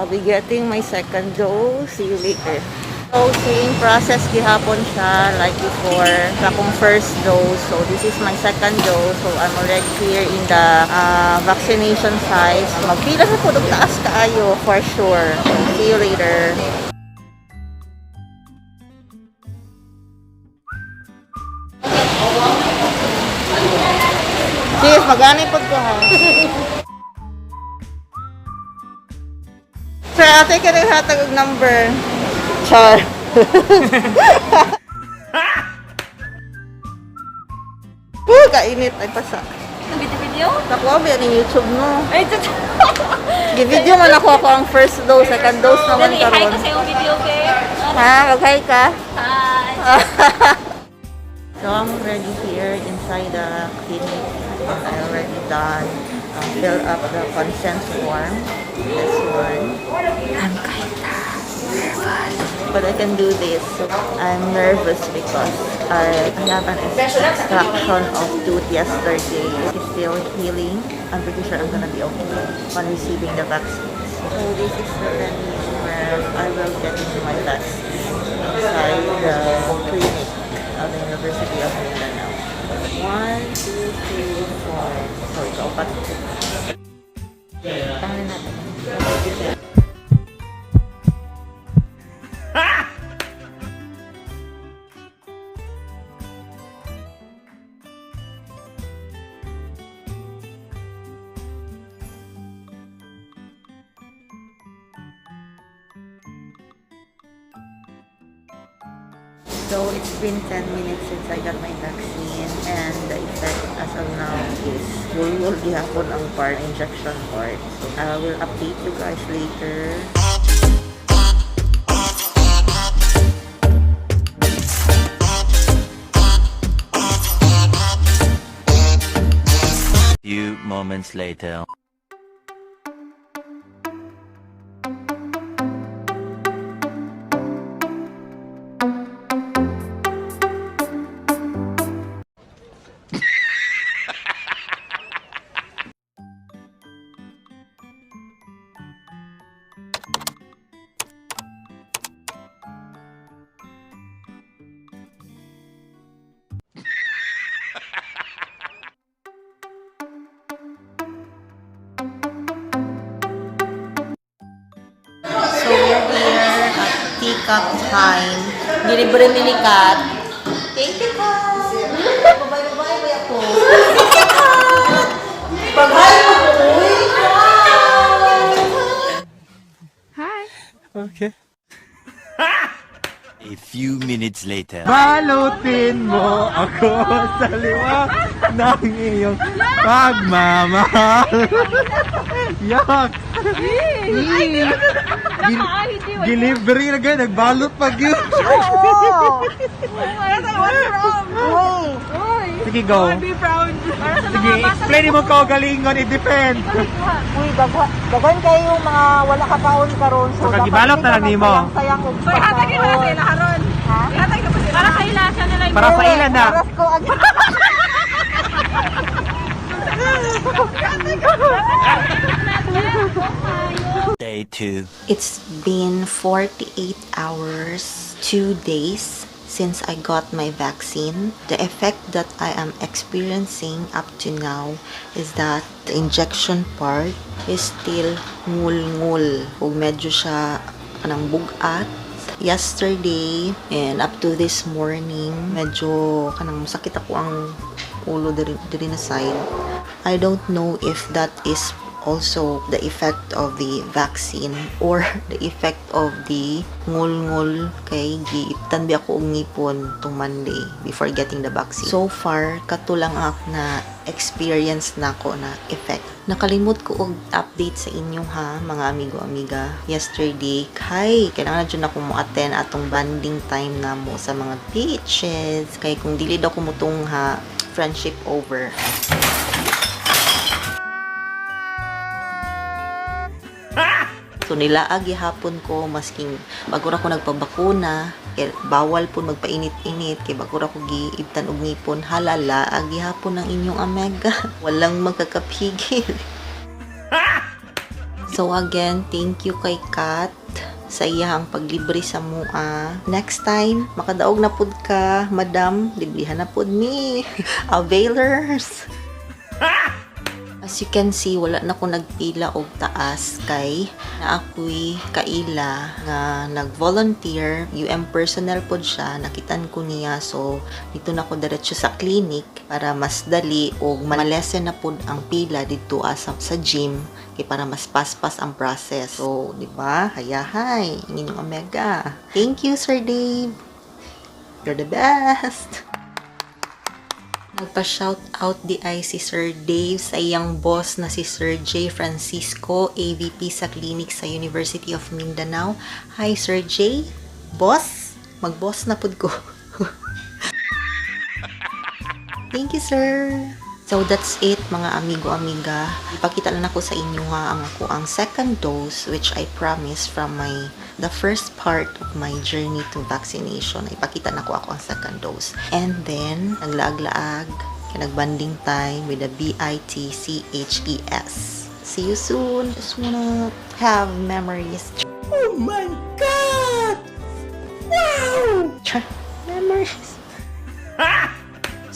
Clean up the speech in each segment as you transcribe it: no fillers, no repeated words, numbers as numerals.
I'll be getting my second dose. See you later. So, same process gihapon siya like before sa akong first dose. So, this is my second dose. So, I'm already here in the vaccination site. So, magpila sa po, taas kaayo for sure. So, see you later. Sis, mag-anay po ko ha. Sir, ate ka rin hatag og number. Char. Kainit ay pasa. Video? Nakuha ba yan yung YouTube no? Ay, ito. Gi-video man ako ang first dose, second dose naman Dali, hi karon. ko sa yung video, okay? Ha, mag-hi ka? Hi. So I'm already here inside the clinic. I already done fill up the consent form. This one. I'm kinda nervous, but I can do this. I'm nervous because I have an extraction of tooth yesterday. It's still healing. I'm pretty sure I'm gonna be okay on receiving the vaccine. So this is the venue where I will get into my vaccine inside the clinic of the University of Mindanao. 1, 2, 3, 4. So ito, apat. Tangan natin. So it's been 10 minutes since I got my vaccine, and the effect as of now is will gihapon ang part injection part. So I will update you guys later. Few moments later. So we're here at teacup time. Dilibre ni Kat. Thank you, Kat. Babay-babay ba ako? Thank you, Kat. Pag-hi mo po. Hi. Okay. A few minutes later. Balutin mo ako sa liwa ng iyong pagmamahal. Yak! Gilibre na ganyan, nagbalot pag yun. Sige, go. Sige, explain mo ko galingon, i-defend. Uy, daghan kayo mga wala kapaon karon. So, kagibalot na lang ni mo. Uy, hatagin na sila karon. Ha? Hatagin na po sila. Para sa ilasa nila yung Para sa ilan na. Oras ko agad. Day 2. It's been 48 hours, 2 days since I got my vaccine. The effect that I am experiencing up to now is that the injection part is still ngul-ngul. O medyo siya kanang bugat. Yesterday and up to this morning, medyo kanang masakit ako ang ulo diri na side. I don't know if that is also the effect of the vaccine or the effect of the ngul-ngul kay giiptan bi ako og ngipon tong Monday before getting the vaccine. So far, kato lang ako na experience na ko na effect. Nakalimot ko og update sa inyo ha, mga amigo amiga. Yesterday, kailangan na dyan ako mo-attend atong banding time na mo sa mga beaches. Kay kung dili daw ko mutong ha, friendship over. So nilaag gihapon ko masking bago ra ko nagpabakuna, kay bawal po magpainit-init kay bago ra ko giibtan og ngipon, halala ag gihapon ang inyong amiga. Walang magkakapigil. So again, thank you kay Kat sa iyang paglibre sa mua. Next time, makadaog na pud ka, madam, librihan na pud me. Availers. As you can see, wala na ko nagpila og taas kay na ako'y kaila nga nag-volunteer. personnel pod siya, nakitan ko niya. So, dito na ko diretso sa clinic para mas dali o malesen na pod ang pila dito sa gym kay para mas paspas ang process. So, di ba? Hayahay, inyong amiga. Thank you, Sir Dave. You're the best. Nagpa-shout out di ay si Sir Dave sa iyang boss na si Sir J. Francisco, AVP sa clinic sa University of Mindanao. Hi, Sir J. Boss? Mag-boss na pud ko. Thank you, sir. So, that's it, mga amigo-amiga. Ipakita lang ako sa inyo nga ang second dose, which I promised from the first part of my journey to vaccination. Ipakita na ako ang second dose. And then, naglaag-laag, nag-bonding time with the BITCHES. See you soon. Just wanna have memories. Oh my God! Wow! Memories.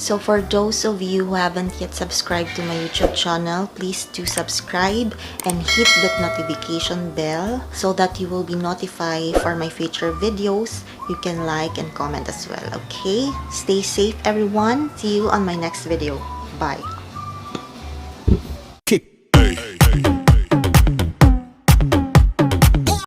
So for those of you who haven't yet subscribed to my YouTube channel, please do subscribe and hit that notification bell so that you will be notified for my future videos. You can like and comment as well, okay? Stay safe, everyone. See you on my next video. Bye.